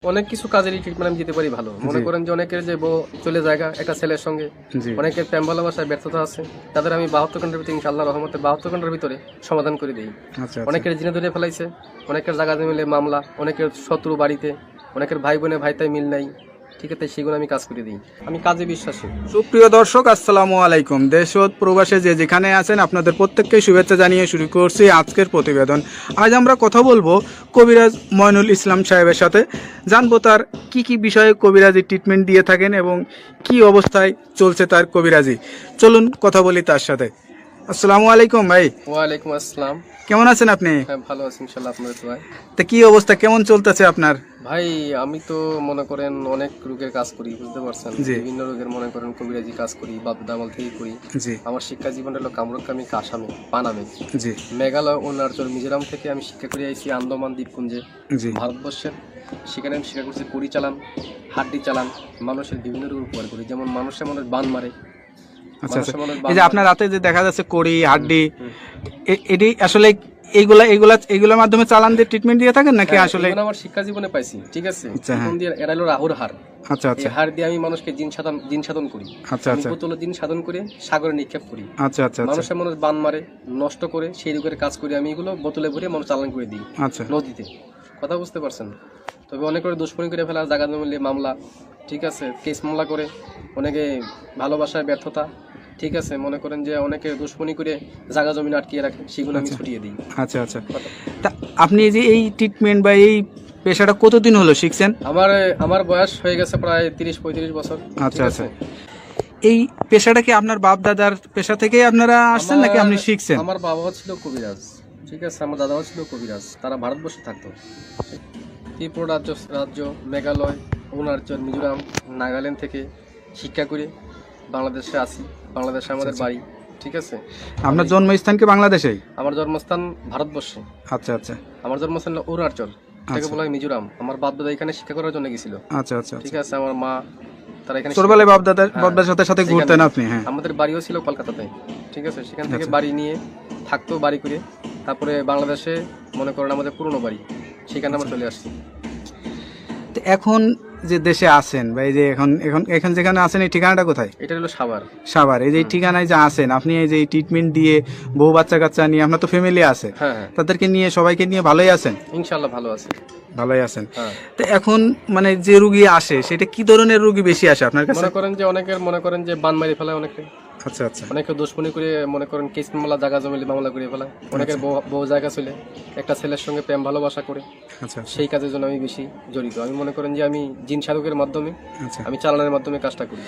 অনেক কিছু কাজেরই ট্রিটমেন্ট আমি দিতে পারি ভালো। মনে করেন যে অনেকের যে বউ চলে জায়গা একটা ছেলের সঙ্গে, অনেকের প্রেম ভালোবাসায় ব্যর্থতা আছে, তাদের আমি 72 ঘন্টার ভিতরে ইনশাআল্লাহ রহমতে 72 ঘন্টার ভিতরে সমাধান করে দিই। অনেকের জিনে ধরে ফেলাইছে, অনেকের জায়গা মিলে মামলা, অনেকের শত্রু বাড়িতে, অনেকের ভাই বোনে ভাইতাই মিল নাই, ঠিক আছে, সেগুলো আমি কাজ করে দিই। আমি কাজে বিশ্বাসী। সুপ্রিয় দর্শক, আসসালামু আলাইকুম। দেশ ও প্রবাসে যে যেখানে আছেন আপনাদের প্রত্যেককে শুভেচ্ছা জানিয়ে শুরু করছি আজকের প্রতিবেদন। আজ আমরা কথা বলবো কবিরাজ ময়নুল ইসলাম সাহেবের সাথে। জানবো তার কি বিষয়ে কবিরাজি ট্রিটমেন্ট দিয়ে থাকেন এবং কি অবস্থায় চলছে তার কবিরাজি। চলুন কথা বলি তার সাথে। আসসালামু আলাইকুম ভাই। ওয়ালাইকুম আসসালাম। কেমন আছেন আপনি? হ্যাঁ, ভালো আছি ইনশাআল্লাহ, আপনাদের দোয়ায়। তা কি অবস্থা, কেমন চলতেছে আপনার? ভাই আমি তো মনে করেন অনেক রোগের কাজ করি, বুঝতে পারছেন, বিভিন্ন রোগের মনে করেন কবিরাজি কাজ করি, বাপ দামাল থেকে করি। আমার শিক্ষা জীবন হলো কামরুকামি কাসামে পানামে, মেঘালয় অরুণাচল মিজোরাম থেকে আমি শিক্ষা করে আইছি আন্দামান দ্বীপপুঞ্জে, ভারতবর্ষের। সেখানে আমি শিক্ষা করছি পরি চালান, হাড্ডি চালান, মানুষের বিভিন্ন রোগ উপকার করি, যেমন মানুষের বান মারে। আচ্ছা, এই যে আপনার রাতে যে দেখা যাচ্ছে কড়ি হাড্ডি, এটি আসলে এইগুলোর মাধ্যমে চালান দিয়ে ট্রিটমেন্ট দিয়ে থাকেন নাকি? আসলে আমার শিক্ষা জীবনে পাইছি, ঠিক আছে। এখন দিয়ে এরাইলো রাহুর হার। আচ্ছা আচ্ছা, এই হার দিয়ে আমি মানুষকে জিন সাধন করি। আচ্ছা আচ্ছা, বোতল জিন সাধন করে সাগরে নিক্ষেপ করি। আচ্ছা আচ্ছা, মানুষ বান মারে, নষ্ট করে, সেই রোগের কাজ করি আমি। এগুলো বোতলে ভরে মানুষ চালান করে দিই নদীতে। কথা বুঝতে পারছেন? তবে অনেক করে দুশ্মনী করে ফেলা, জায়গা জমিলে মামলা, ঠিক আছে, কেস মামলা করে, অনেকে ভালোবাসায় ব্যর্থতা, ঠিক আছে, মনে করেন যে অনেকে দুশ্মনী করে জায়গা জমিন আটকিয়ে রাখে, সেগুলো আমি ছুটিয়ে দিই। আচ্ছা আচ্ছা, তা আপনি যে এই ট্রিটমেন্ট বা এই পেশাটা কতদিন হলো শিখছেন? আমার বয়স হয়ে গেছে প্রায় 30-35 বছর। আচ্ছা আচ্ছা, এই পেশাটা কি আপনার বাপ দাদার পেশা থেকে আপনারা আসছেন নাকি আপনি শিখছেন? আমার বাবাও ছিল কবিরাজ, ঠিক আছে, আমার দাদাও ছিল কবিরাজ। তারা ভারতবর্ষে থাকতো, ত্রিপুরা রাজ্য, মেঘালয়, অরুণাচল, মিজোরাম, নাগাল্যান্ড থেকে শিক্ষা করে বাংলাদেশে আসি। বাংলাদেশে আমাদের বাড়ি, ঠিক আছে। আপনার জন্মস্থান কি বাংলাদেশেই? আমার জন্মস্থান ভারতবর্ষে। আচ্ছা আচ্ছা, আমার জন্মস্থান অরুণাচল, এটাকে বলা হয় মিজোরাম। আমার বাপ দাদা এখানে শিক্ষা করার জন্য গেছিল। আচ্ছা আচ্ছা, ঠিক আছে। আমার মা তারা এখানে ছোটবেলায় বাপ দাদার সাথে ঘুরতেন আপনি? হ্যাঁ, আমাদের বাড়িও ছিল কলকাতাতে, ঠিক আছে। সেখান থেকে বাড়ি নিয়ে থাকতো, বাড়ি করে তারপরে বাংলাদেশে মনে করেন আমাদের পুরনো বাড়ি, সেখানে আমরা চলে আসছি। এখন যে দেশে আছেন বা এই যে এখন যেখানে আছেন, এই ঠিকানাটা কোথায়? এটা হলো সাভার। সাভার, এই যে ঠিকানায় যে আছেন আপনি, এই যে ট্রিটমেন্ট দিয়ে বউ বাচ্চা কাচ্চা নিয়ে, আপনার তো ফ্যামিলি আছে, তাদেরকে নিয়ে সবাইকে নিয়ে ভালোই আছেন? ইনশাআল্লাহ ভালো আছে। ভালোই আছেন। তো এখন মানে যে রোগী আসে, সেটা কি ধরনের রোগী বেশি আসে আপনার কাছে? মনে করেন যে অনেকের মনে করেন যে বান মারি ফেলায় অনেকে। আচ্ছা আচ্ছা, অনেকে দুশ্মনী করে মনে করেন কেস মামলা, জায়গা জমিলে মামলা করে ফেলায়। অনেকের বউ জায়গা চলে একটা ছেলের সঙ্গে প্রেম ভালোবাসা করে। আচ্ছা, সেই কাজের জন্য আমি বেশি জড়িত। আমি মনে করেন যে আমি জিন সাধকের মাধ্যমে, আমি চালানোর মাধ্যমে কাজটা করি।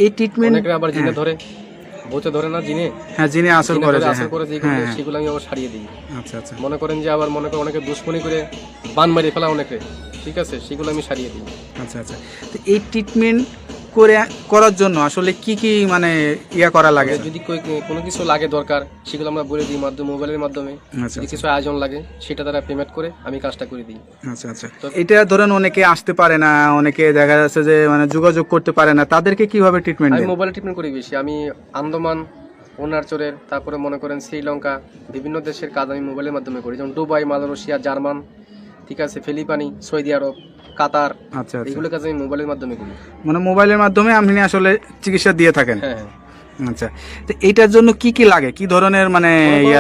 এই ট্রিটমেন্ট অনেকে আবার জিনে ধরে, ভূতে ধরে না, জিনে, হ্যাঁ, জিনে আসল করে সেগুলো আমি আবার ছাড়িয়ে দিই। আচ্ছা আচ্ছা, মনে করেন যে আবার মনে করেন অনেকে দুশ্মনী করে বান মারি ফেলা অনেকে, ঠিক আছে, সেগুলো আমি ছাড়িয়ে দিই। আচ্ছা আচ্ছা, তো এই ট্রিটমেন্ট করার জন্য আসলে কি মানে করা লাগে? যদি কোনো কিছু লাগে দরকার, সেগুলো আমরা বলে দিই মোবাইলের মাধ্যমে। যদি কিছু আয়োজন লাগে, সেটা তারা পেমেন্ট করে আমি কাজটা করে দিই। আচ্ছা আচ্ছা, এটা ধরেন অনেকে আসতে পারে না, অনেকে দেখা যাচ্ছে যে মানে যোগাযোগ করতে পারে না, তাদেরকে কিভাবে ট্রিটমেন্ট? আমি মোবাইলে ট্রিটমেন্ট করি বেশি। আমি আন্দামান, অরুণাচলের, তারপরে মনে করেন শ্রীলঙ্কা, বিভিন্ন দেশের কাজ আমি মোবাইলের মাধ্যমে করি, যেমন দুবাই, মালয়েশিয়া, জার্মান, ঠিক আছে, ফিলিপাইনি, সৌদি আরব, কাতার। আচ্ছা, এগুলো কাজ আমি মোবাইলের মাধ্যমে করি। মানে মোবাইলের মাধ্যমে আপনি আসলে চিকিৎসা দিয়ে থাকেন? হ্যাঁ। আচ্ছা, তো এইটার জন্য কি লাগে, কি ধরনের মানে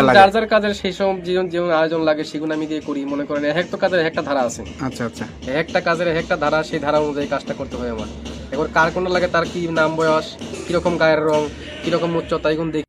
লাগে? যার কাজের সেই সব যেমন আয়োজন লাগে, সেগুলো আমি দিয়ে করি। মনে করেন একটা কাজের একটা ধারা আছে। আচ্ছা আচ্ছা, একটা কাজের একটা ধারা, সেই ধারা অনুযায়ী কাজটা করতে হয় আমার। এবার কার কোনটা লাগে, তার কি নাম, বয়স, কিরকম গায়ের রং, কিরকম উচ্চতা, এগুলো দেখি।